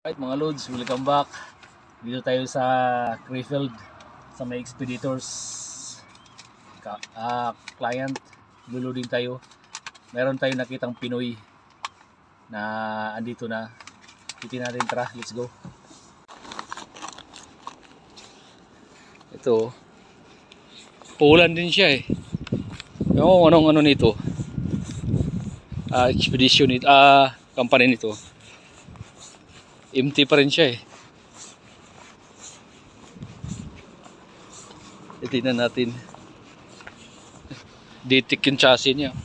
Right mga Lods, welcome back. Dito tayo sa Krefeld sa may Expeditors client. Luludin tayo. Meron tayong nakitang Pinoy na andito na. Titingnan natin, tara, let's go. Ito, uulan din siya eh. Yung anong ano nito, expedition nito, company nito. Empty pa rin siya eh. Tingnan natin. Ditik yung chassis niya.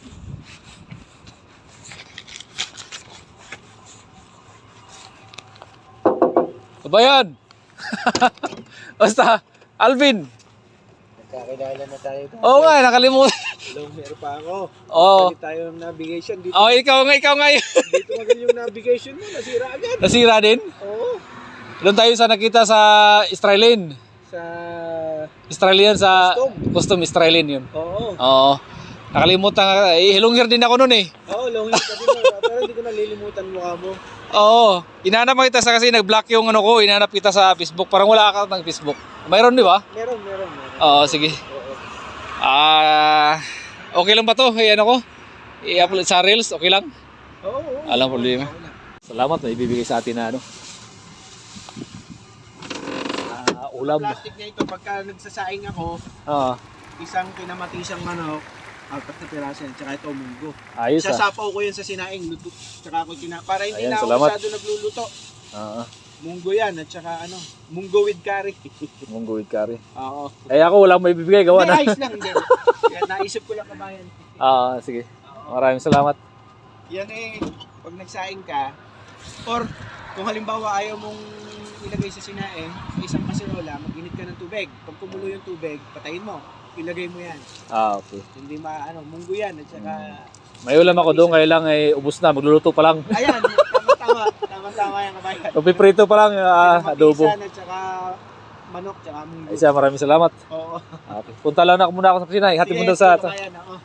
Kabayan! Basta, Alvin! Nagkakilala na tayo. Oo nga, nakalimutan. Hello, meron pa ako. Oo. Palit tayo ng navigation. Dito, Oh, ikaw nga yun. dito maganda yung navigation mo. Nasira agad. Nasira din? Oo. Doon tayo sa nakita sa Australian. Sa... Australian sa... Custom. Custom Australian yun. Oo. Oo. Nakalimutan nga. Long hair din ako noon eh. Oo, long hair ka din. Pero hindi ko nalilimutan mukha mo. Oo. Inanap kita sa kasi nag-block yung ano ko. Inanap kita sa Facebook. Parang wala ka ng Facebook. Mayroon di ba? Meron. Oo, sige. Oo. Okay lang ba to? Ano ko? I-upload sa Reels, okay lang? Oo. Alam problema. Salamat, may ibibigay sa atin na ano. Ulam. Plastic na ito, pagka nagsasaing ako, Oo. isang kinamatisang manok, apat na piraso yan, tsaka ito munggo. Ayos Sasapaw ko yan sa sinaing, luto, tsaka ako para hindi Ayan, na ako salamat. masyado nagluluto. Oo. Munggo yan, at tsaka munggo with curry. Munggo with curry. Oo. Eh ako wala may ibibigay, gawa na. Hindi, ayos lang. Hindi. Kaya naisip ko lang kabayan. Sige. Maraming salamat. Yan pag nagsaing ka, or kung halimbawa ayaw mong ilagay sa sinaing, sa isang kaserola, mag-init ka ng tubig. Pag kumulo yung tubig, patayin mo. Ilagay mo yan. Okay. Hindi munggo yan. At saka, May ulam ako doon, kaya lang ubos na, magluluto pa lang. ayan, tama yan kabayan. Piprito pa lang, adobo. At saka manok, tsaka munggo. Maraming salamat. Oo. Okay. Punta lang ako muna ako sa kusina, ihati mo doon sa... Kabayan, oo.